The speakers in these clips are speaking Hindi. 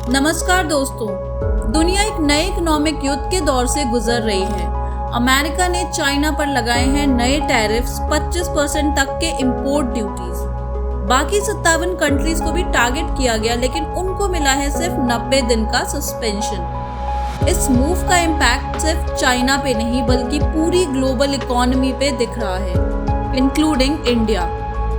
नमस्कार दोस्तों, दुनिया एक नए इकोनॉमिक युद्ध के दौर से गुजर रही है। अमेरिका ने चाइना पर लगाए हैं नए टैरिफ्स 25% तक के इंपोर्ट ड्यूटीज। बाकी 57 कंट्रीज को भी टारगेट किया गया, लेकिन उनको मिला है सिर्फ 90 दिन का सस्पेंशन। इस मूव का इम्पैक्ट सिर्फ चाइना पे नहीं बल्कि पूरी ग्लोबल इकोनॉमी पे दिख रहा है, इंक्लूडिंग इंडिया।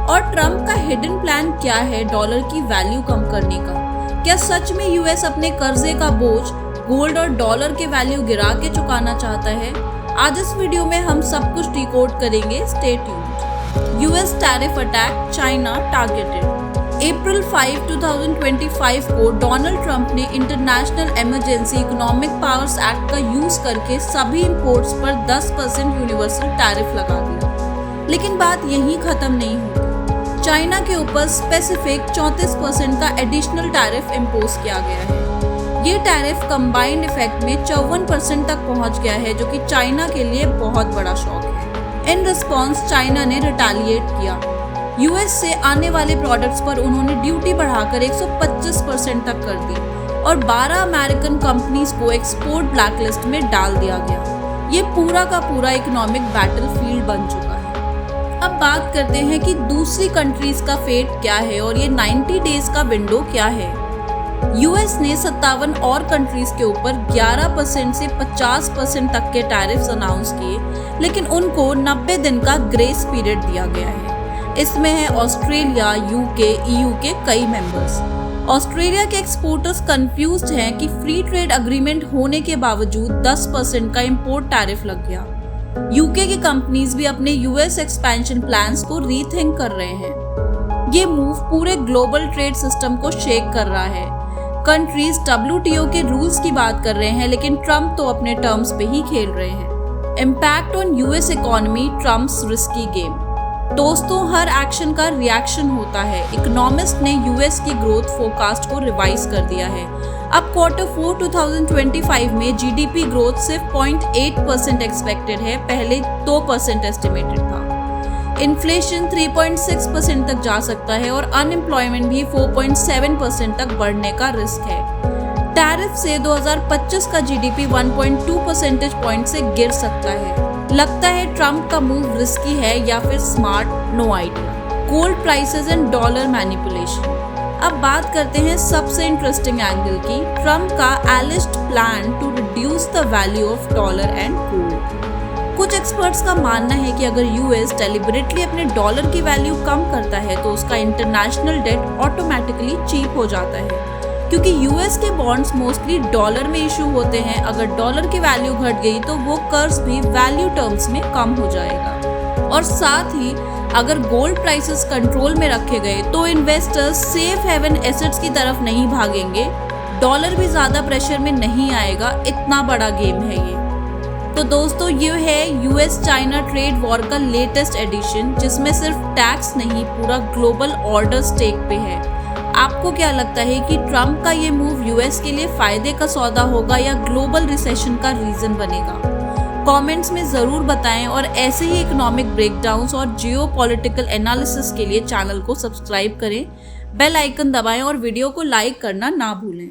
और ट्रम्प का हिडन प्लान क्या है डॉलर की वैल्यू कम करने का? क्या सच में यूएस अपने कर्जे का बोझ गोल्ड और डॉलर के वैल्यू गिरा के चुकाना चाहता है? आज इस वीडियो में हम सब कुछ डिकोड करेंगे। Stay tuned. US tariff attack, China targeted. April 5, 2025 को डोनाल्ड ट्रंप ने international emergency economic powers act का यूज करके सभी इंपोर्ट्स पर 10% यूनिवर्सल टैरिफ लगा दिया। लेकिन बात यहीं खत्म नहीं होगी। चाइना के ऊपर स्पेसिफिक 34% का एडिशनल टैरिफ इम्पोज किया गया है। ये टैरिफ कंबाइंड इफेक्ट में 54% तक पहुंच गया है, जो कि चाइना के लिए बहुत बड़ा शॉक है। इन रिस्पॉन्स चाइना ने रिटेलिएट किया। यूएस से आने वाले प्रोडक्ट्स पर उन्होंने ड्यूटी बढ़ाकर 125% तक कर दी और 12 अमेरिकन कंपनीज को एक्सपोर्ट ब्लैकलिस्ट में डाल दिया गया। ये पूरा का पूरा इकोनॉमिक बैटलफील्ड बन चुका है। अब बात करते हैं कि दूसरी कंट्रीज का फेट क्या है और ये 90 डेज का विंडो क्या है। यूएस ने 57 और कंट्रीज के ऊपर 11% से 50% तक के टैरिफ्स अनाउंस किए, लेकिन उनको 90 दिन का ग्रेस पीरियड दिया गया है। इसमें है ऑस्ट्रेलिया, यूके, ईयू के कई मेंबर्स। ऑस्ट्रेलिया के एक्सपोर्टर्स कंफ्यूज्ड हैं कि फ्री ट्रेड अग्रीमेंट होने के बावजूद 10% का इंपोर्ट टैरिफ लग गया। यूके की कंपनीज भी अपने यूएस एक्सपेंशन प्लान्स को रीथिंक कर रहे हैं। ये मूव पूरे ग्लोबल ट्रेड सिस्टम को शेक कर रहा है। कंट्रीज डब्ल्यूटीओ के रूल्स की बात कर रहे हैं, लेकिन ट्रम्प तो अपने टर्म्स पे ही खेल रहे हैं। Impact on US economy, Trump's risky game. दोस्तों, हर एक्शन का रिएक्शन होता है। इकोनॉमिस्ट ने यूएस की ग्रोथ फोरकास्ट को रिवाइज कर दिया है। अब Q4 2025 में जीडीपी ग्रोथ सिर्फ 0.8% एक्सपेक्टेड है, पहले 2% एस्टिमेटेड था। इन्फ्लेशन 3.6% तक जा सकता है और अनएम्प्लॉयमेंट भी 4.7% तक बढ़ने का रिस्क है। टैरिफ से 2025 का जीडीपी 1.2 परसेंटेज पॉइंट से गिर सकता है। लगता है ट्रम्प का मूव रिस्की है या फिर smart? No idea. Gold prices and dollar manipulation. अब बात करते हैं सबसे इंटरेस्टिंग एंगल की, ट्रम्प का alleged plan to reduce the value of dollar and gold. कुछ एक्सपर्ट्स का मानना है कि अगर यूएस डेलिबरेटली अपने डॉलर की वैल्यू कम करता है तो उसका इंटरनेशनल डेट ऑटोमेटिकली चीप हो जाता है, क्योंकि यूएस के बॉन्ड्स मोस्टली डॉलर में इशू होते हैं। अगर डॉलर की वैल्यू घट गई तो वो कर्ज भी वैल्यू टर्म्स में कम हो जाएगा। और साथ ही अगर गोल्ड प्राइसेस कंट्रोल में रखे गए तो इन्वेस्टर्स सेफ हेवन एसेट्स की तरफ नहीं भागेंगे, डॉलर भी ज्यादा प्रेशर में नहीं आएगा। इतना बड़ा गेम है ये। तो दोस्तों, ये है यूएस चाइना ट्रेड वॉर का लेटेस्ट एडिशन, जिसमें सिर्फ टैक्स नहीं पूरा ग्लोबल ऑर्डर स्टेक पे है। आपको क्या लगता है कि ट्रम्प का ये मूव यूएस के लिए फायदे का सौदा होगा या ग्लोबल रिसेशन का रीजन बनेगा? कमेंट्स में ज़रूर बताएं और ऐसे ही इकोनॉमिक ब्रेकडाउन्स और जियोपॉलिटिकल एनालिसिस के लिए चैनल को सब्सक्राइब करें, बेल आइकन दबाएं और वीडियो को लाइक करना ना भूलें।